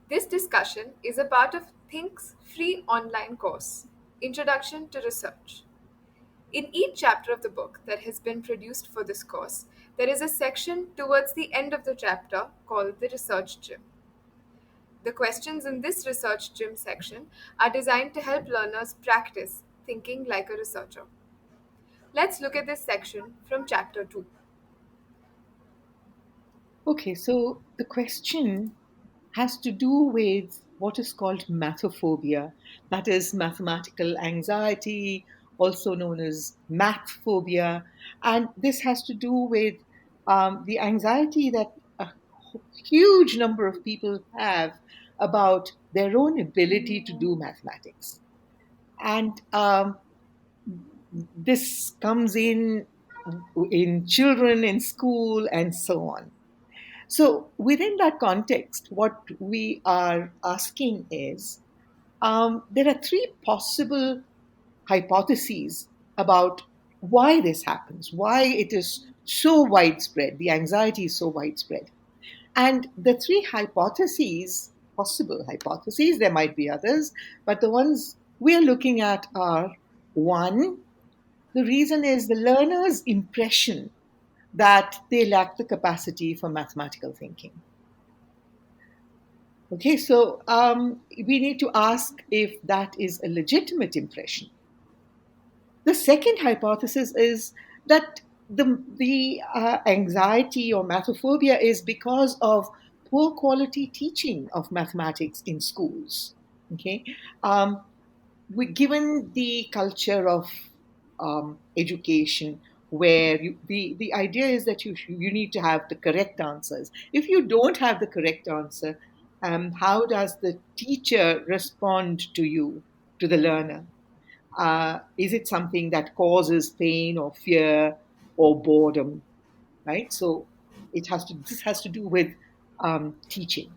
This discussion is a part of ThinQ's free online course, Introduction to Research. In each chapter of the book that has been produced for this course, there is a section towards the end of the chapter called the Research Gym. The questions in this Research Gym section are designed to help learners practice thinking like a researcher. Let's look at this section from chapter 2. Okay, so the question has to do with what is called mathophobia, that is mathematical anxiety, also known as math phobia. And this has to do with the anxiety that a huge number of people have about their own ability to do mathematics. And this comes in children in school and so on. So, within that context, what we are asking is there are three possible hypotheses about why this happens, why it is so widespread, the anxiety is so widespread. And the three hypotheses, possible hypotheses, there might be others, but the ones we're looking at are one, the reason is the learner's impression that they lack the capacity for mathematical thinking. Okay, so we need to ask if that is a legitimate impression. The second hypothesis is that the anxiety or mathophobia is because of poor quality teaching of mathematics in schools. Okay, given the culture of education where the idea is that you need to have the correct answers. If you don't have the correct answer, how does the teacher respond to you, to the learner? Is it something that causes pain or fear or boredom? Right. So this has to do with teaching.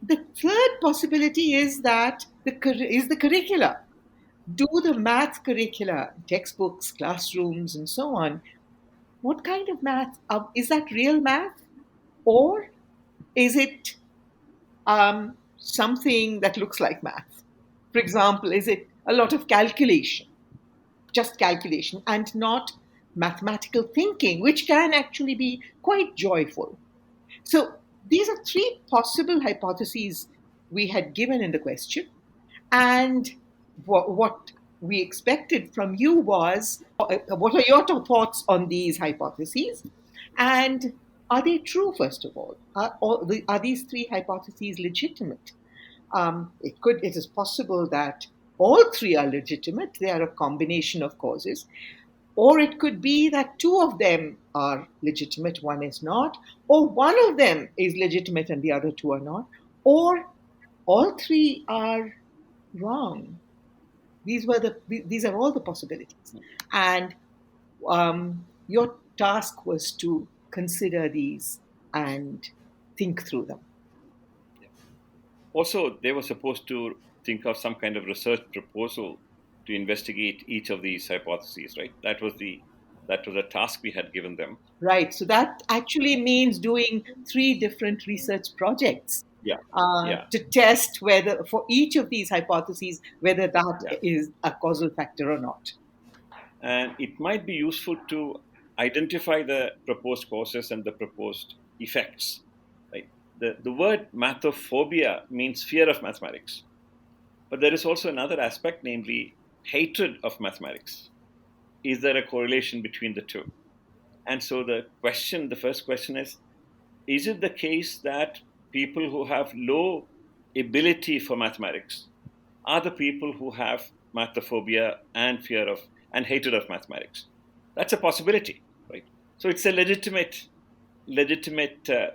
The third possibility is that the curricula. Do the math curricula, textbooks, classrooms, and so on, what kind of math? Is that real math? Or is it something that looks like math? For example, is it a lot of calculation, just calculation, and not mathematical thinking, which can actually be quite joyful? So these are three possible hypotheses we had given in the question. And what we expected from you was what are your thoughts on these hypotheses? And are they true, first of all? Are these three hypotheses legitimate? It is possible that all three are legitimate, they are a combination of causes. Or it could be that two of them are legitimate, one is not. Or one of them is legitimate and the other two are not. Or all three are wrong. These are all the possibilities, and your task was to consider these and think through them. Also, they were supposed to think of some kind of research proposal to investigate each of these hypotheses, right? That was a task we had given them. Right. So that actually means doing 3 different research projects. To test whether, for each of these hypotheses, whether that is a causal factor or not. And it might be useful to identify the proposed causes and the proposed effects. Right? The word mathophobia means fear of mathematics. But there is also another aspect, namely hatred of mathematics. Is there a correlation between the two? And so the first question is it the case that people who have low ability for mathematics are the people who have mathophobia and fear of and hatred of mathematics? That's a possibility, right? So it's a legitimate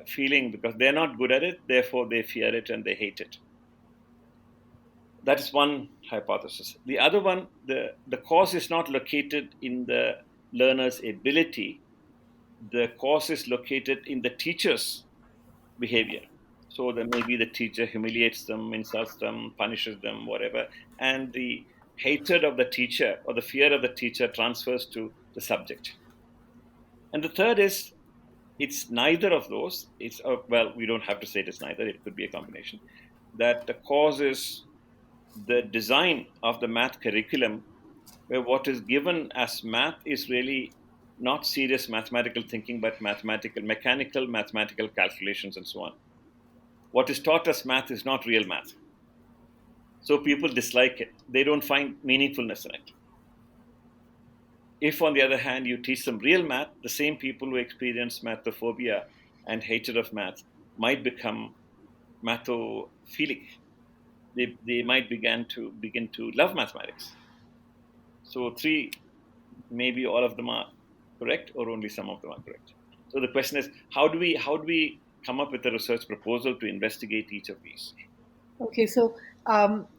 feeling because they're not good at it, therefore they fear it and they hate it. That is one hypothesis. The other one, the cause is not located in the learner's ability. The cause is located in the teacher's behavior. So then maybe the teacher humiliates them, insults them, punishes them, whatever. And the hatred of the teacher or the fear of the teacher transfers to the subject. And the third is it's neither of those. It's well, we don't have to say it is neither. It could be a combination. That the cause is the design of the math curriculum, where what is given as math is really not serious mathematical thinking, but mechanical mathematical calculations and so on. What is taught as math is not real math. So people dislike it. They don't find meaningfulness in it. If, on the other hand, you teach them real math, the same people who experience mathophobia and hatred of math might become mathophilic. They might begin to love mathematics. So three, maybe all of them are correct, or only some of them are correct. So the question is, how do we come up with a research proposal to investigate each of these? Okay, so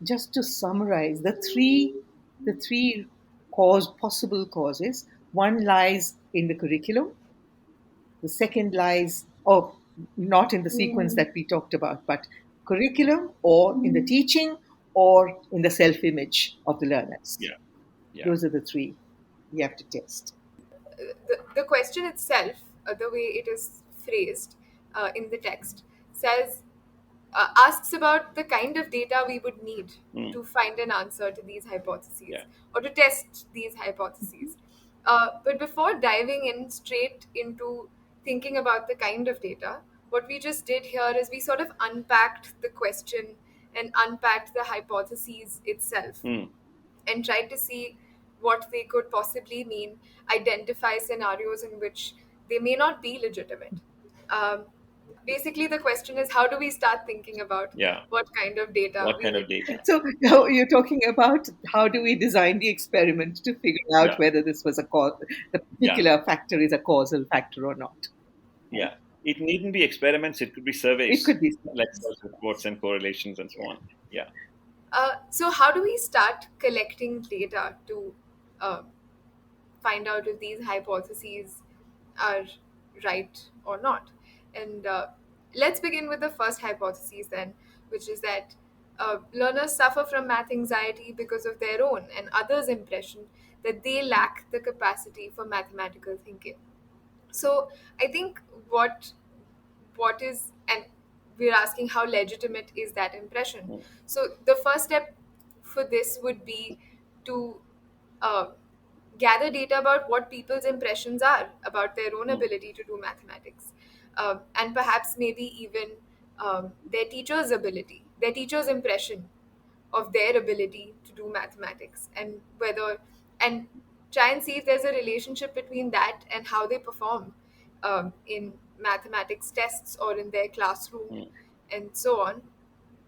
just to summarize, the three possible causes. One lies in the curriculum. The second lies, not in the sequence that we talked about, but curriculum, or in the teaching, or in the self-image of the learners. Yeah, yeah, Those are the three we have to test. The question itself, the way it is phrased in the text, asks about the kind of data we would need to find an answer to these hypotheses, yeah, or to test these hypotheses. But before diving in straight into thinking about the kind of data, what we just did here is we sort of unpacked the question and unpacked the hypotheses itself, and tried to see what they could possibly mean, identify scenarios in which they may not be legitimate. Basically, the question is, how do we start thinking about yeah. what kind of data What we kind would of data? So now you're talking about how do we design the experiment to figure out Yeah. whether this was the particular factor is a causal factor or not. Yeah. It needn't be experiments, it could be surveys. It could be like self-reports and correlations and so on. Yeah. So how do we start collecting data to find out if these hypotheses are right or not? And let's begin with the first hypothesis then, which is that learners suffer from math anxiety because of their own and others' impression that they lack the capacity for mathematical thinking. So I think what is, and we're asking how legitimate is that impression. So the first step for this would be to uh, gather data about what people's impressions are about their own ability to do mathematics, and perhaps maybe even their teacher's impression of their ability to do mathematics, and try and see if there's a relationship between that and how they perform in mathematics tests or in their classroom, and so on.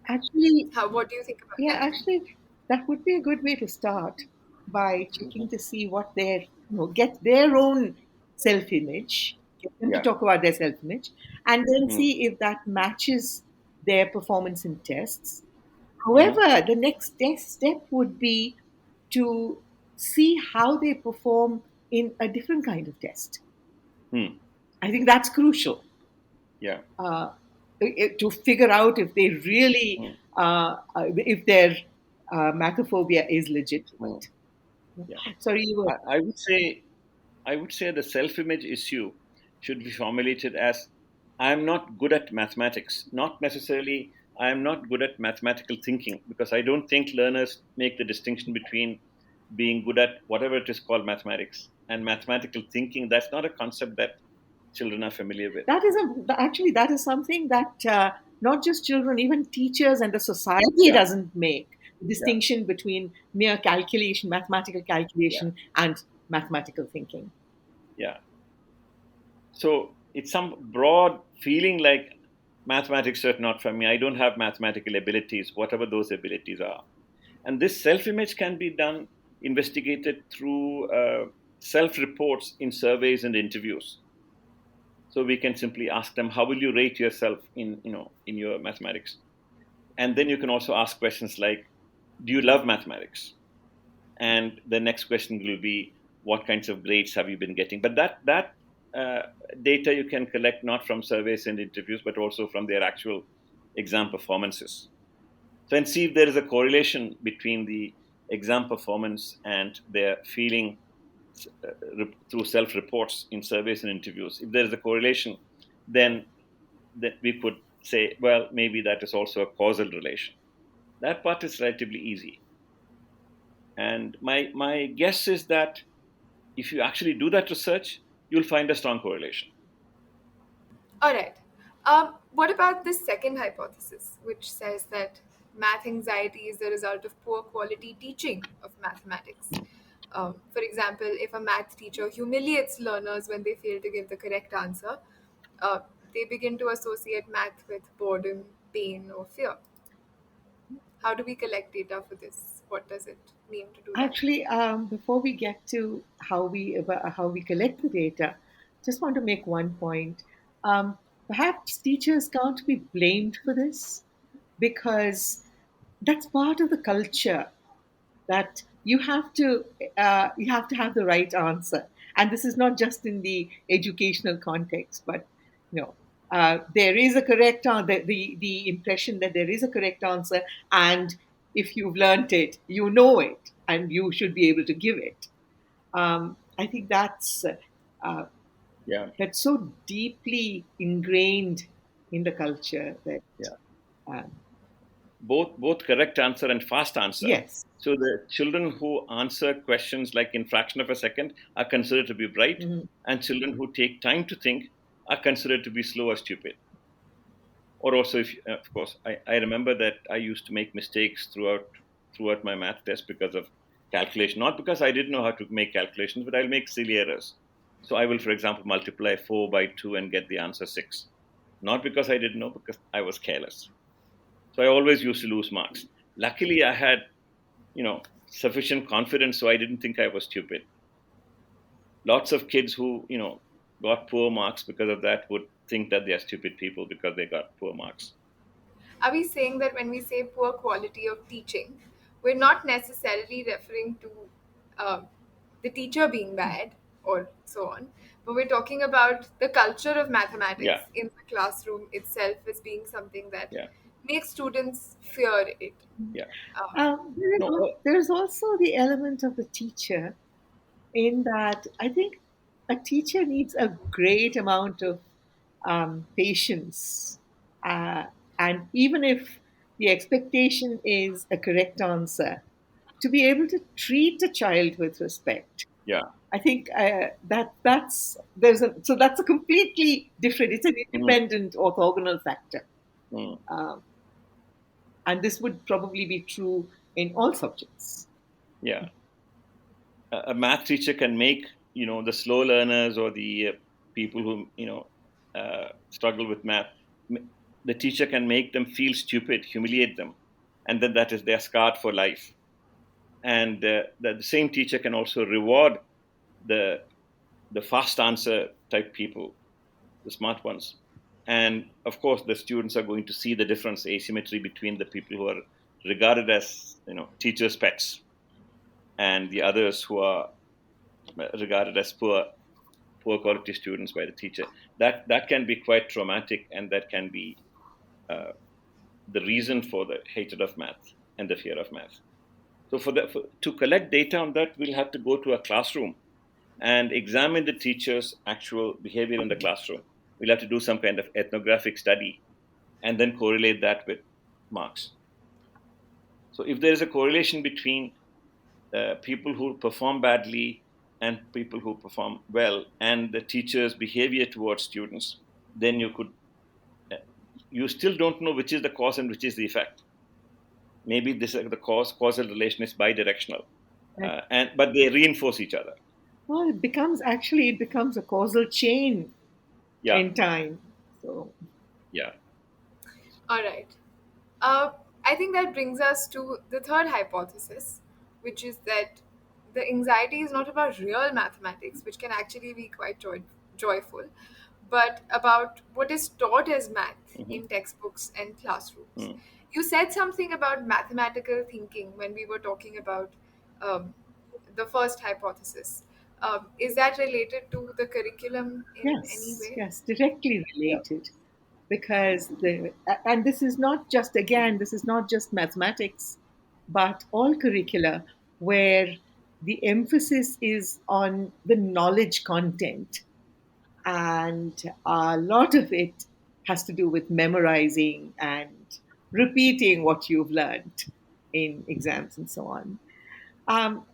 Actually, What do you think about yeah, that? actually, that would be a good way to start by checking to see what get their own self-image, get them to Yeah. talk about their self-image, and then see if that matches their performance in tests. However, the next step would be to see how they perform in a different kind of test. I think that's crucial. Yeah. To figure out if they really, if their mathophobia is legitimate. Yeah. Sorry, you were. I would say the self-image issue should be formulated as I'm not good at mathematics, not necessarily I am not good at mathematical thinking, because I don't think learners make the distinction between being good at whatever it is called mathematics and mathematical thinking. That's not a concept that children are familiar with. Actually, that is something that not just children, even teachers and the society doesn't make the distinction between mere calculation, mathematical calculation, and mathematical thinking. Yeah. So it's some broad feeling like mathematics are not for me. I don't have mathematical abilities, whatever those abilities are. And this self-image can be investigated through self-reports in surveys and interviews. So we can simply ask them, how will you rate yourself in your mathematics? And then you can also ask questions like, do you love mathematics? And the next question will be, what kinds of grades have you been getting? But that data you can collect not from surveys and interviews, but also from their actual exam performances. So, and see if there is a correlation between the exam performance and their feeling through self-reports in surveys and interviews. If there is a correlation, then we could say, well, maybe that is also a causal relation. That part is relatively easy. And my guess is that if you actually do that research, you'll find a strong correlation. All right. What about this second hypothesis, which says that math anxiety is the result of poor quality teaching of mathematics? For example, if a math teacher humiliates learners when they fail to give the correct answer, uh, they begin to associate math with boredom, pain, or fear. How do we collect data for this? What does it mean to do that? Actually, before we get to how we collect the data, just want to make one point. Perhaps teachers can't be blamed for this because that's part of the culture that you have to have the right answer, and this is not just in the educational context, but you know there is a correct answer. The impression that there is a correct answer, and if you've learnt it, you know it, and you should be able to give it. I think uh, Yeah, that's so deeply ingrained in the culture that yeah. um, Both correct answer and fast answer. yes. So the children who answer questions like in fraction of a second are considered to be bright, Mhm. and children who take time to think are considered to be slow or stupid. Or also, if of course, I remember that I used to make mistakes throughout my math test because of calculation, not because I didn't know how to make calculations, but I'll make silly errors. So I will, for example, multiply 4 by 2 and get the answer 6. Not because I didn't know, because I was careless. So I always used to lose marks. Luckily, I had, sufficient confidence, so I didn't think I was stupid. Lots of kids who, got poor marks because of that would think that they are stupid people because they got poor marks. Are we saying that when we say poor quality of teaching, we're not necessarily referring to the teacher being bad or so on, but we're talking about the culture of mathematics Yeah, in the classroom itself as being something that yeah, makes students fear it? yeah. Uh, No, There's also the element of the teacher in that I think a teacher needs a great amount of patience. Uh, and even if the expectation is a correct answer, to be able to treat a child with respect. yeah. I think that's there's a so that's a completely different. It's an Mhm, independent orthogonal factor, mm, um, and this would probably be true in all subjects. yeah. A math teacher can make the slow learners or the people who struggle with math. The teacher can make them feel stupid, humiliate them, and then that is their scarred for life. And the same teacher can also reward the the fast answer type people, the smart ones. And of course, the students are going to see the difference, asymmetry between the people who are regarded as teachers' pets and the others who are regarded as poor quality students by the teacher. That can be quite traumatic, and that can be uh, the reason for the hatred of math and the fear of math. So to collect data on that, we'll have to go to a classroom and examine the teacher's actual behavior in the classroom. We'll have to do some kind of ethnographic study and then correlate that with marks. So if there is a correlation between people who perform badly and people who perform well and the teacher's behavior towards students, then uh, you still don't know which is the cause and which is the effect. Maybe this the causal relation is bidirectional, Right. and but they reinforce each other. Well, it becomes a causal chain Yeah, in time. So yeah. all right. Uh, I think that brings us to the third hypothesis, which is that the anxiety is not about real mathematics, which can actually be quite joyful, but about what is taught as math Hmm. in textbooks and classrooms. Mm. You said something about mathematical thinking when we were talking about um, the first hypothesis. Is that related to the curriculum in any yes, way? yes, directly Yeah. related because and this is not just this is not just mathematics, but all curricula where the emphasis is on the knowledge content, and a lot of it has to do with memorizing and repeating what you've learned in exams and so on. Um,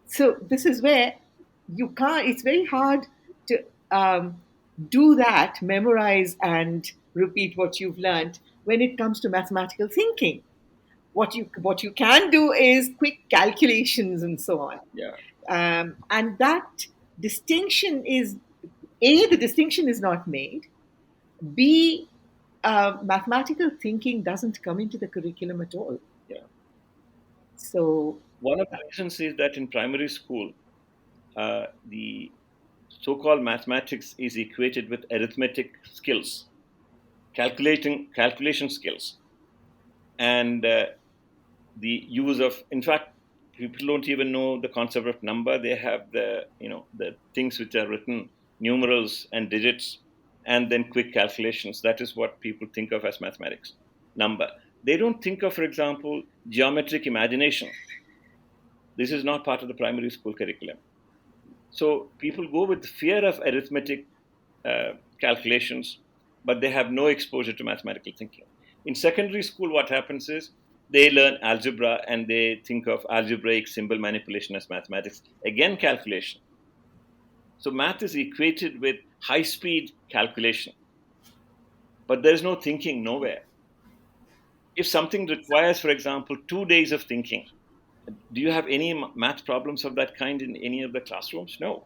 so this is where you can't. It's very hard to do that, memorize and repeat what you've learned when it comes to mathematical thinking. What you can do is quick calculations and so on. Yeah. And that distinction is A, the distinction is not made. B, mathematical thinking doesn't come into the curriculum at all. Yeah. So One of the reasons is that in primary school, the so-called mathematics is equated with arithmetic skills, calculation skills, and the use of, in fact, people don't even know the concept of number. They have the things which are written, numerals and digits, and then quick calculations. That is what people think of as mathematics, number. They don't think of, for example, geometric imagination. This is not part of the primary school curriculum. So people go with fear of arithmetic calculations, but they have no exposure to mathematical thinking. In secondary school, what happens is they learn algebra and they think of algebraic symbol manipulation as mathematics. Again, calculation. So math is equated with high-speed calculation, but there is no thinking nowhere. If something requires, for example, 2 days of thinking, do you have any math problems of that kind in any of the classrooms? No.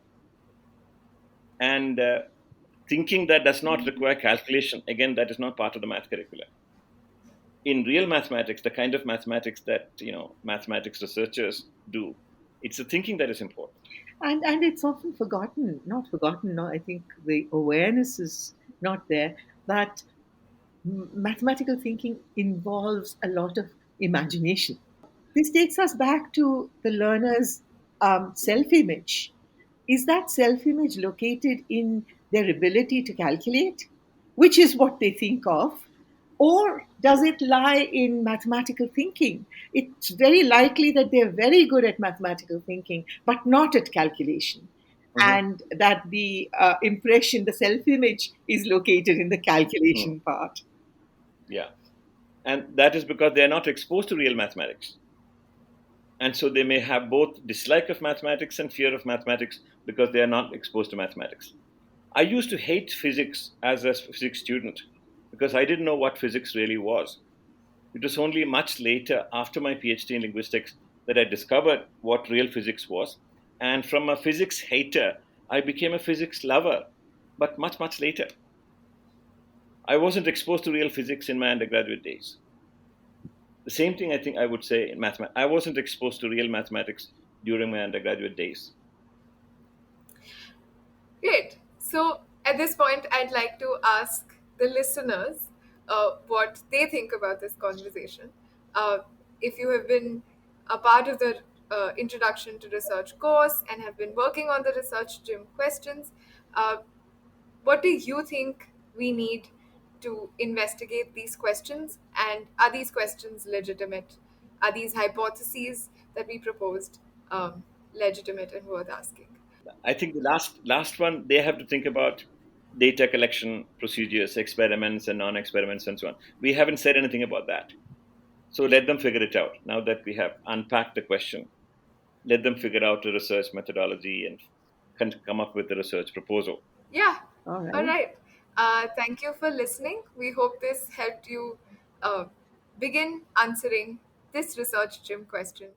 And thinking that does not require calculation, again, that is not part of the math curriculum. In real mathematics, the kind of mathematics that mathematics researchers do, it's the thinking that is important. and it's often forgotten, not forgotten. No, I think the awareness is not there that mathematical thinking involves a lot of imagination. This takes us back to the learner's self-image. Is that self-image located in their ability to calculate, which is what they think of, or does it lie in mathematical thinking? It's very likely that they're very good at mathematical thinking, but not at calculation. Mm-hmm. And that the impression, the self image, is located in the calculation part. Yeah. And that is because they are not exposed to real mathematics. And so they may have both dislike of mathematics and fear of mathematics because they are not exposed to mathematics. I used to hate physics as a physics student because I didn't know what physics really was. It was only much later, after my PhD in linguistics, that I discovered what real physics was. And from a physics hater, I became a physics lover, but much, much later. I wasn't exposed to real physics in my undergraduate days. The same thing I think I would say in mathematics. I wasn't exposed to real mathematics during my undergraduate days. Great. So at this point, I'd like to ask the listeners what they think about this conversation. If you have been a part of the Introduction to Research course and have been working on the research gym questions, what do you think we need to investigate these questions? And are these questions legitimate? Are these hypotheses that we proposed legitimate and worth asking? I think the last one, they have to think about data collection procedures, experiments and non-experiments and so on. We haven't said anything about that. So let them figure it out. Now that we have unpacked the question, let them figure out the research methodology and come up with a research proposal. Yeah. All right. All right. Thank you for listening. We hope this helped you begin answering this research gym question.